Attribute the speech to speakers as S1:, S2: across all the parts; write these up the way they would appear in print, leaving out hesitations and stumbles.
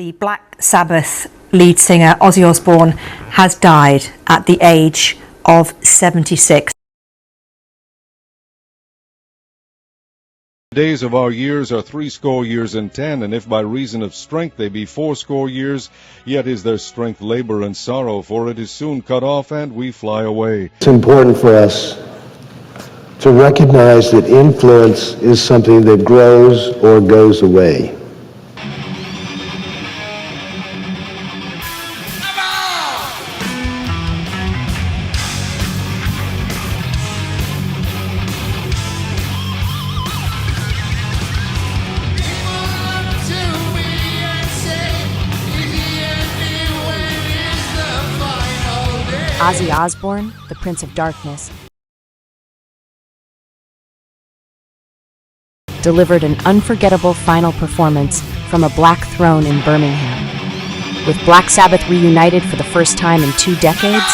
S1: The Black Sabbath lead singer Ozzy Osbourne has died at the age of 76.
S2: The days of our years are 80 years and 10, and if by reason of strength they be 80 years, yet is their strength labor and sorrow, for it is soon cut off, and we fly away.
S3: It's important for us to recognize that influence is something that grows or goes away.
S4: Ozzy Osbourne, the Prince of Darkness, delivered an unforgettable final performance from a black throne in Birmingham. With Black Sabbath reunited for the first time in 2 decades,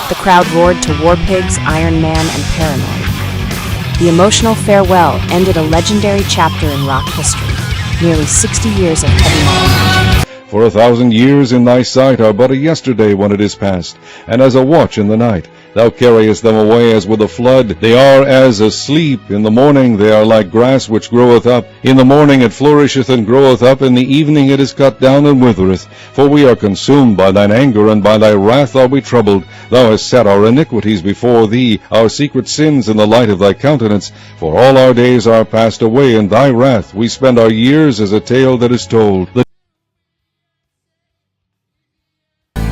S4: the crowd roared to War Pigs, Iron Man, and Paranoid. The emotional farewell ended a legendary chapter in rock history, nearly 60 years of heavy metal magic.
S2: For 1,000 years in thy sight are but a yesterday when it is past, and as a watch in the night. Thou carriest them away as with a flood. They are as asleep. In the morning they are like grass which groweth up. In the morning it flourisheth and groweth up. In the evening it is cut down and withereth. For we are consumed by thine anger, and by thy wrath are we troubled. Thou hast set our iniquities before thee, our secret sins in the light of thy countenance. For all our days are passed away in thy wrath. We spend our years as a tale that is told.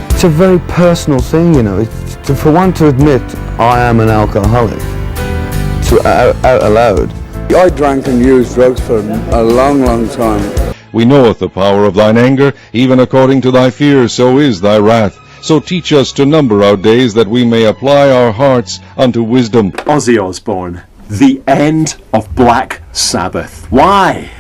S5: It's a very personal thing, you know. For one to admit, I am an alcoholic, out aloud.
S6: I drank and used drugs for a long, long time.
S2: We knoweth the power of thine anger, even according to thy fear, so is thy wrath. So teach us to number our days, that we may apply our hearts unto wisdom.
S7: Ozzy Osbourne, the end of Black Sabbath. Why?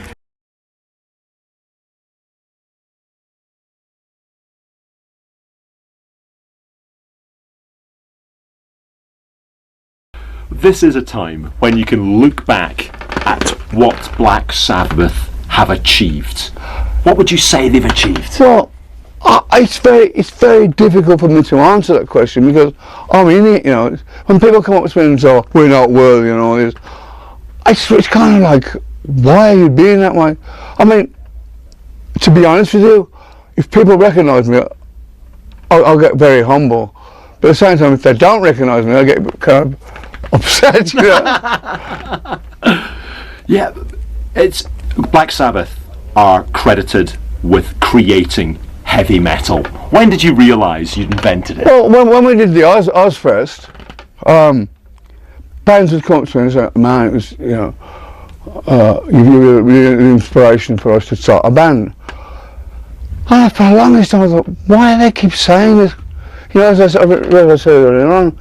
S7: This is a time when you can look back at what Black Sabbath have achieved. What would you say they've achieved?
S6: Well, it's very difficult for me to answer that question, because I'm in it, you know. When people come up to me and say, oh, we're not worthy and all this, it's kind of like, why are you being that way? I mean, to be honest with you, if people recognise me, I'll get very humble. But at the same time, if they don't recognise me, I get kind of upset, you know?
S7: Yeah, it's Black Sabbath are credited with creating heavy metal. When did you realise you'd invented it?
S6: Well, when we did the Ozfest, bands would come up to me and say, man, it was, you know, you were an inspiration for us to start a band. And for the longest time I thought, why do they keep saying this? You know, as I said earlier on,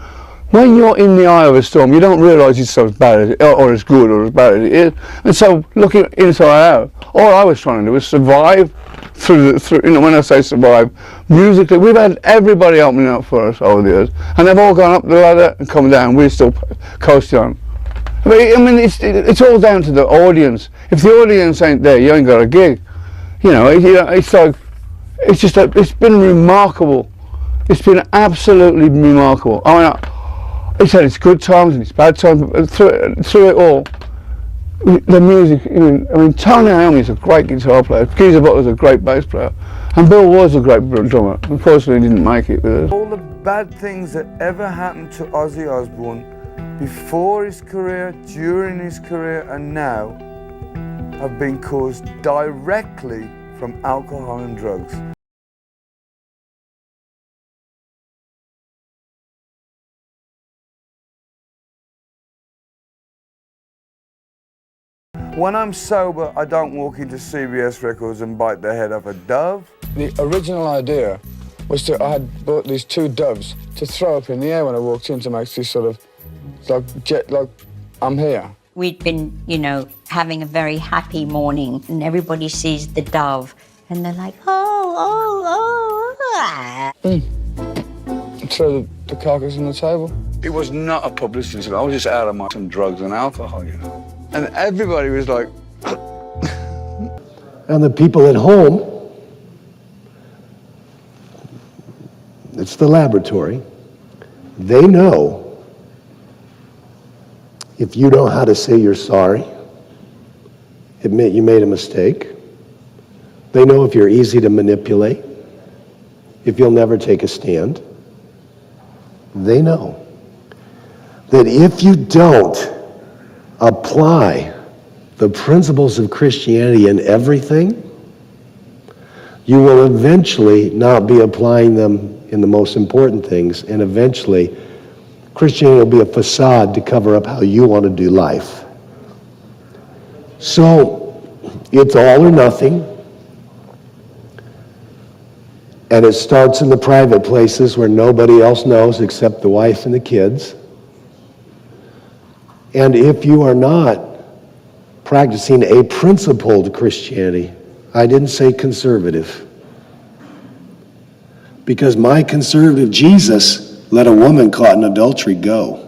S6: when you're in the eye of a storm, you don't realise it's so bad as it, or as good or as bad as it is. And so, looking inside out, all I was trying to do was survive through. You know, when I say survive, musically, we've had everybody opening up for us over the years, and they've all gone up the ladder and come down. We're still coasting on. I mean, it's all down to the audience. If the audience ain't there, you ain't got a gig. You know, it's like, it's been remarkable. It's been absolutely remarkable. I mean, it's had its good times and its bad times, but through it all, the music, I mean, Tony Iommi's a great guitar player, Geezer Butler's a great bass player, and Bill was a great drummer. Unfortunately, he didn't make it with us.
S5: All the bad things that ever happened to Ozzy Osbourne before his career, during his career, and now have been caused directly from alcohol and drugs. When I'm sober, I don't walk into CBS Records and bite the head off a dove. The original idea was I had bought these 2 doves to throw up in the air when I walked in to make this sort of, like I'm here.
S8: We'd been, you know, having a very happy morning, and everybody sees the dove, and they're like, oh.
S5: Throw the carcass on the table. It was not a publicity stunt. I was just out of some drugs and alcohol, you know. And everybody was like...
S3: And the people at home it's the laboratory, they know if you know how to say you're sorry, admit you made a mistake. They know if you're easy to manipulate, if you'll never take a stand. They know that if you don't apply the principles of Christianity in everything, you will eventually not be applying them in the most important things, and eventually Christianity will be a facade to cover up how you want to do life. So it's all or nothing, and it starts in the private places where nobody else knows except the wife and the kids. And if you are not practicing a principled Christianity, I didn't say conservative, because my conservative Jesus let a woman caught in adultery go.